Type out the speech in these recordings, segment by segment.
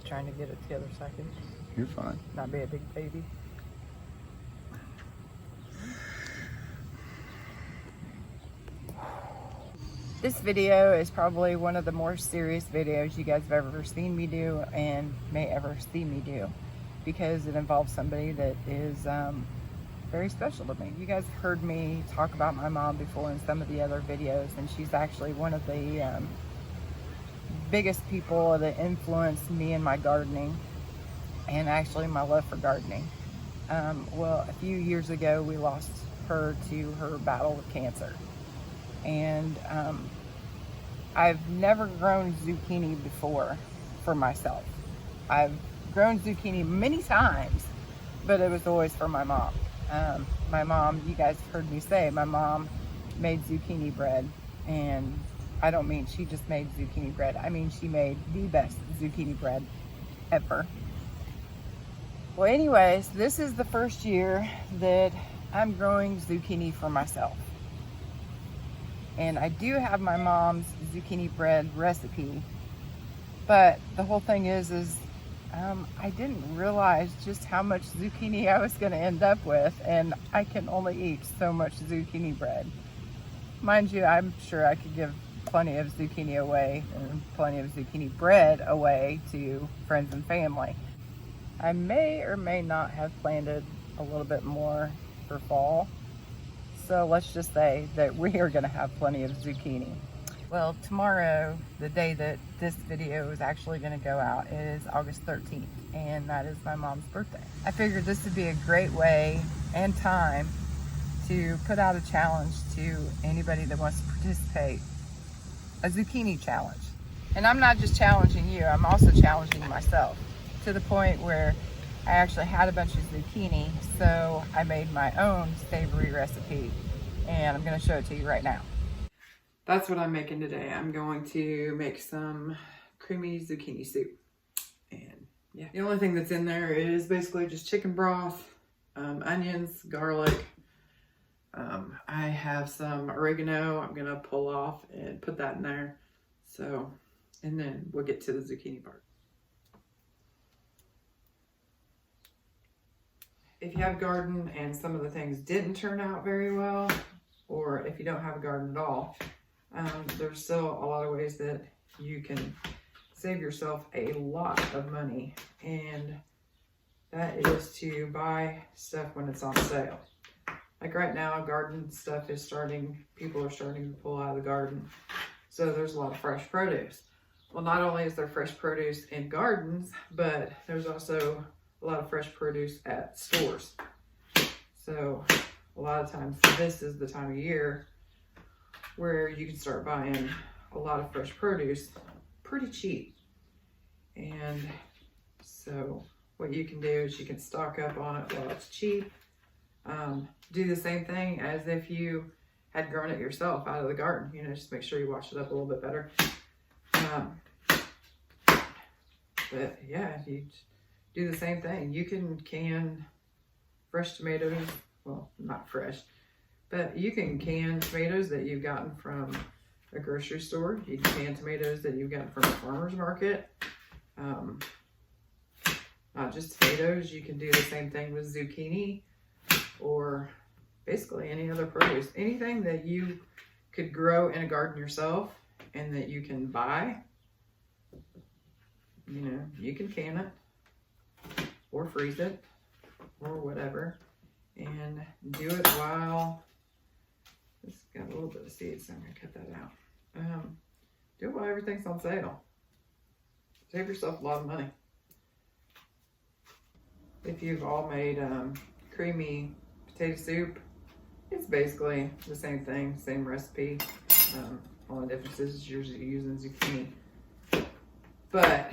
trying to get it together so I can You're fine. not be a big baby. This video is probably one of the more serious videos you guys have ever seen me do and may ever see me do, because it involves somebody that is very special to me. You guys have heard me talk about my mom before in some of the other videos, and she's actually one of the biggest people that influenced me in my gardening and actually my love for gardening. Well, a few years ago we lost her to her battle with cancer, and I've never grown zucchini before for myself. I've grown zucchini many times, but it was always for my mom. My mom, you guys heard me say, my mom made zucchini bread, and I don't mean she just made zucchini bread. I mean she made the best zucchini bread ever. Well, anyways, this is the first year that I'm growing zucchini for myself. And I do have my mom's zucchini bread recipe, but the whole thing is I didn't realize just how much zucchini I was going to end up with, and I can only eat so much zucchini bread. Mind you, I'm sure I could give plenty of zucchini away and plenty of zucchini bread away to friends and family. I may or may not have planted a little bit more for fall. So let's just say that we are going to have plenty of zucchini. Well, tomorrow, the day that this video is actually going to go out, is August 13th, and that is my mom's birthday. I figured this would be a great way and time to put out a challenge to anybody that wants to participate, a zucchini challenge. And I'm not just challenging you, I'm also challenging myself, to the point where I actually had a bunch of zucchini, so I made my own savory recipe, and I'm going to show it to you right now. That's what I'm making today. I'm going to make some creamy zucchini soup. And yeah, the only thing that's in there is basically just chicken broth, onions, garlic. I have some oregano I'm going to pull off and put that in there. So, and then we'll get to the zucchini part. If you have a garden and some of the things didn't turn out very well, or if you don't have a garden at all, there's still a lot of ways that you can save yourself a lot of money, and that is to buy stuff when it's on sale. Like right now, garden stuff is people are starting to pull out of the garden, so there's a lot of fresh produce. Well, not only is there fresh produce in gardens, but there's also a lot of fresh produce at stores. So a lot of times this is the time of year where you can start buying a lot of fresh produce pretty cheap. And so what you can do is you can stock up on it while it's cheap. Do the same thing as if you had grown it yourself out of the garden. You know, just make sure you wash it up a little bit better. But yeah, if you do the same thing, you can can fresh tomatoes. Well, not fresh, but you can can tomatoes that you've gotten from a grocery store. You can can tomatoes that you've gotten from a farmer's market. Not just tomatoes, you can do the same thing with zucchini, or basically any other produce. Anything that you could grow in a garden yourself and that you can buy, you know, you can can it or freeze it or whatever, and do it while it's got a little bit of seeds, so I'm gonna cut that out. Do it while everything's on sale. Save yourself a lot of money. If you've all made creamy potato soup, it's basically the same thing, same recipe. Only difference is you're using zucchini. But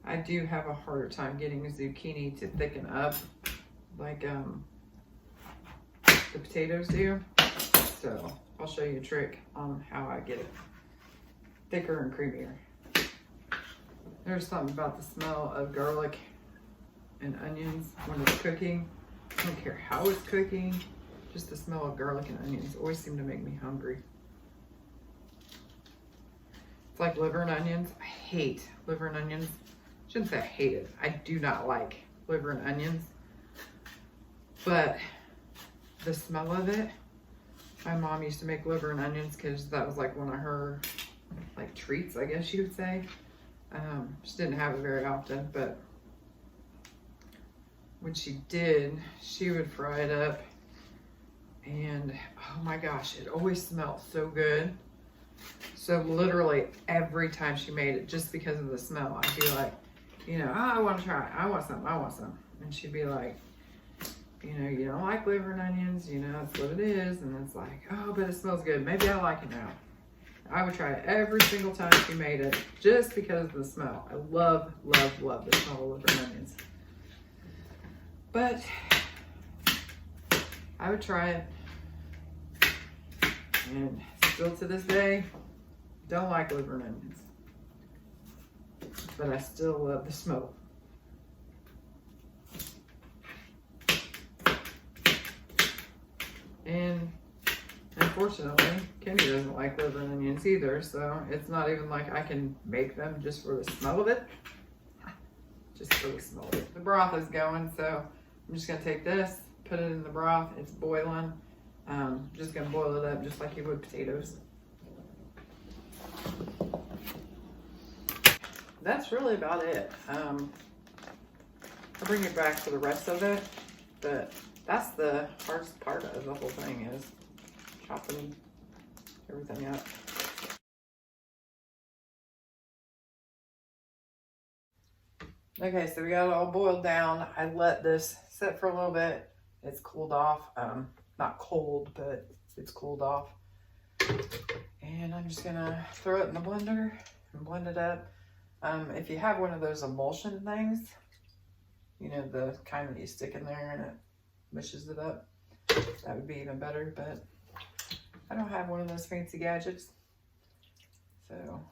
I do have a harder time getting a zucchini to thicken up like the potatoes do. So I'll show you a trick on how I get it thicker and creamier. There's something about the smell of garlic and onions when it's cooking. I don't care how it's cooking, just the smell of garlic and onions always seem to make me hungry. It's like liver and onions. I hate liver and onions. I shouldn't say I hate it. I do not like liver and onions. But the smell of it, my mom used to make liver and onions because that was like one of her like treats, I guess you would say. She didn't have it very often, but when she did, she would fry it up, and oh my gosh, it always smelled so good. So literally every time she made it, just because of the smell, I'd be like, you know, oh, I want to try it. I want some. And she'd be like, you know, you don't like liver and onions, you know, that's what it is. And it's like, oh, but it smells good. Maybe I like it now. I would try it every single time she made it, just because of the smell. I love, love, love the smell of liver and onions. But I would try it, and still to this day, don't like liver and onions. But I still love the smoke. And unfortunately, Kenny doesn't like liver and onions either, so it's not even like I can make them just for the smell of it. Just for the smell of it. The broth is going, so I'm just gonna take this, put it in the broth. It's boiling. Just gonna boil it up just like you would potatoes. That's really about it. I'll bring it back for the rest of it, but that's the hardest part of the whole thing, is chopping everything up. Okay, so we got it all boiled down. I let this sit for a little bit. It's cooled off. Not cold, but it's cooled off. And I'm just gonna throw it in the blender and blend it up. If you have one of those emulsion things, you know, the kind that you stick in there and it mushes it up, that would be even better, but I don't have one of those fancy gadgets. So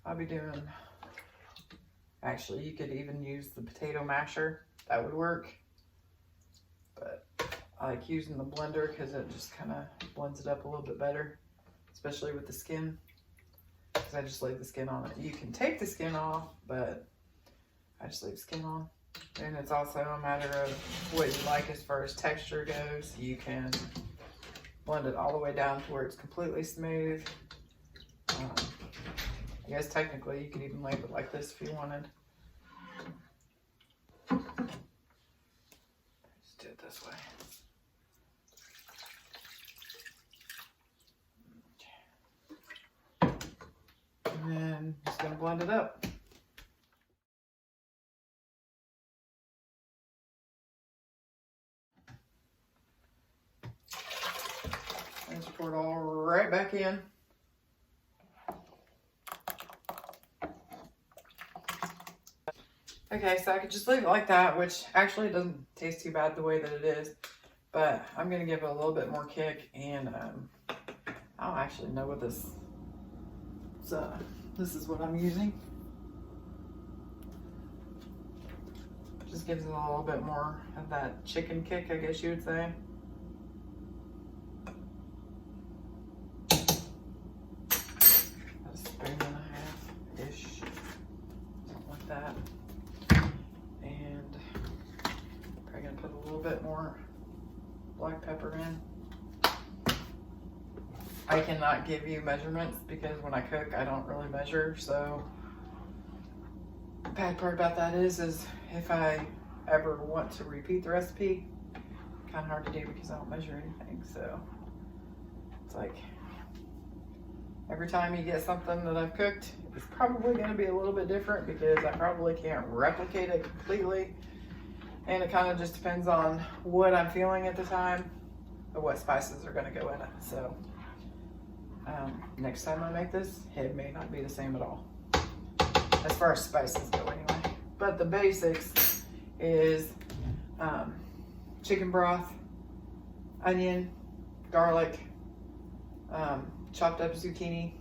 I'll be doing, actually you could even use the potato masher, that would work. But I like using the blender because it just kind of blends it up a little bit better, especially with the skin, because I just leave the skin on it. You can take the skin off, but I just leave the skin on. And it's also a matter of what you like as far as texture goes. You can blend it all the way down to where it's completely smooth. I guess technically you could even leave it like this if you wanted. Just do it this way. And then just gonna blend it up. And just pour it all right back in. Okay, so I could just leave it like that, which actually doesn't taste too bad the way that it is, but I'm gonna give it a little bit more kick, and I don't actually know what this, so this is what I'm using. Just gives it a little bit more of that chicken kick, I guess you would say. A spoon and a half-ish, something like that. And probably gonna put a little bit more black pepper in. I cannot give you measurements because when I cook, I don't really measure. So the bad part about that is if I ever want to repeat the recipe, kind of hard to do because I don't measure anything. So it's like every time you get something that I've cooked, it's probably going to be a little bit different because I probably can't replicate it completely. And it kind of just depends on what I'm feeling at the time or what spices are going to go in it. So next time I make this, it may not be the same at all as far as spices go anyway. But the basics is chicken broth, onion, garlic, chopped up zucchini,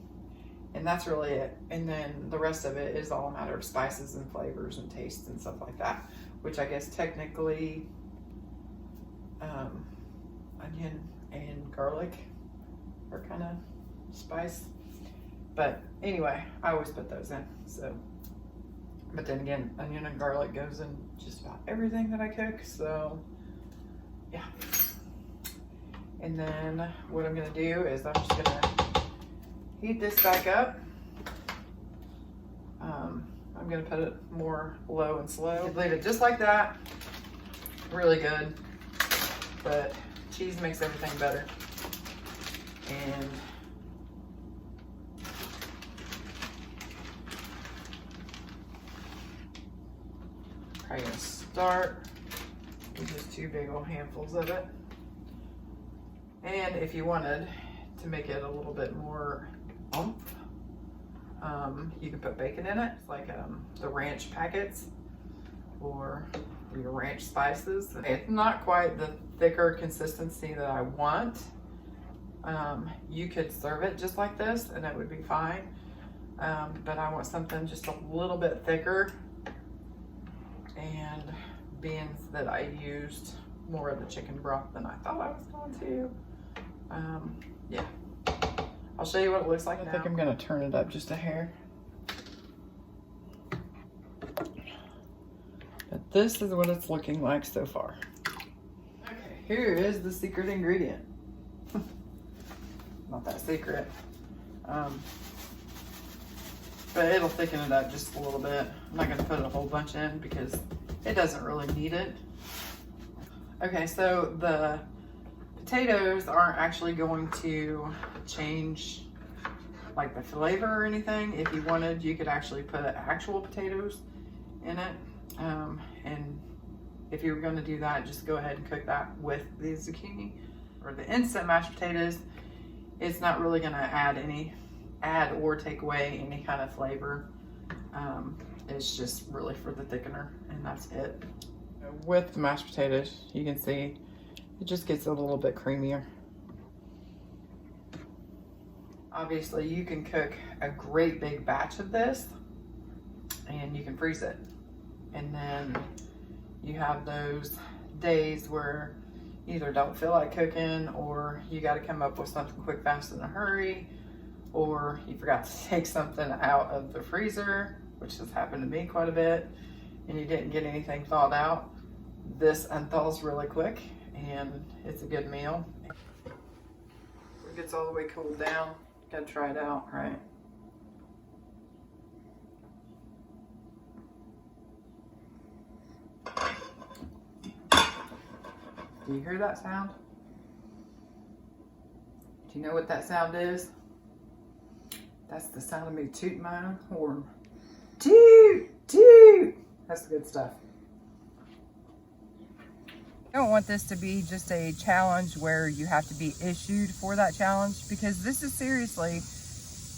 and that's really it. And then the rest of it is all a matter of spices and flavors and tastes and stuff like that, which I guess technically onion and garlic are kind of spice. But anyway, I always put those in. So, but then again, onion and garlic goes in just about everything that I cook. So yeah. And then what I'm gonna do is I'm just gonna heat this back up. I'm gonna put it more low and slow. Leave it just like that. Really good. But cheese makes everything better. And I'm gonna start with just 2 big old handfuls of it. And if you wanted to make it a little bit more oomph, you can put bacon in it. It's like the ranch packets or your ranch spices. It's not quite the thicker consistency that I want. You could serve it just like this and it would be fine. But I want something just a little bit thicker. And being that I used more of the chicken broth than I thought I was going to, yeah. I'll show you what it looks like now. I think I'm gonna turn it up just a hair. But this is what it's looking like so far. Okay, here is the secret ingredient. Not that secret. But it'll thicken it up just a little bit. I'm not gonna put a whole bunch in because it doesn't really need it. Okay, so the potatoes aren't actually going to change like the flavor or anything. If you wanted, you could actually put actual potatoes in it. And if you were gonna do that, just go ahead and cook that with the zucchini. Or the instant mashed potatoes, it's not really gonna add or take away any kind of flavor. It's just really for the thickener, and that's it. With the mashed potatoes, you can see it just gets a little bit creamier. Obviously, you can cook a great big batch of this and you can freeze it. And then you have those days where you either don't feel like cooking or you got to come up with something quick, fast, in a hurry, or you forgot to take something out of the freezer, which has happened to me quite a bit, and you didn't get anything thawed out. This unthaws really quick and it's a good meal. It gets all the way cooled down. Gotta try it out, right? Do you hear that sound? Do you know what that sound is? That's the sound of me tooting my own horn. Toot, toot. That's the good stuff. I don't want this to be just a challenge where you have to be issued for that challenge, because this is seriously,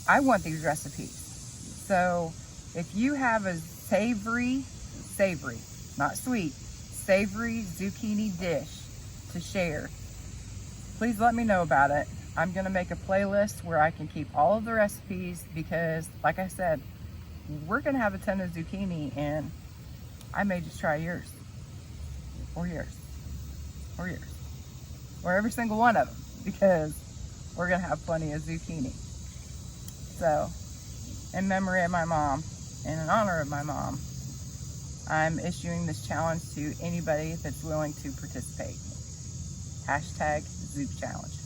I want these recipes. So if you have a savory, not sweet, savory zucchini dish to share, please let me know about it. I'm gonna make a playlist where I can keep all of the recipes, because like I said, we're gonna have a ton of zucchini and I may just try yours or yours. Or yours, or every single one of them, because we're gonna have plenty of zucchini. So, in memory of my mom, and in honor of my mom, I'm issuing this challenge to anybody that's willing to participate. #ZoukChallenge.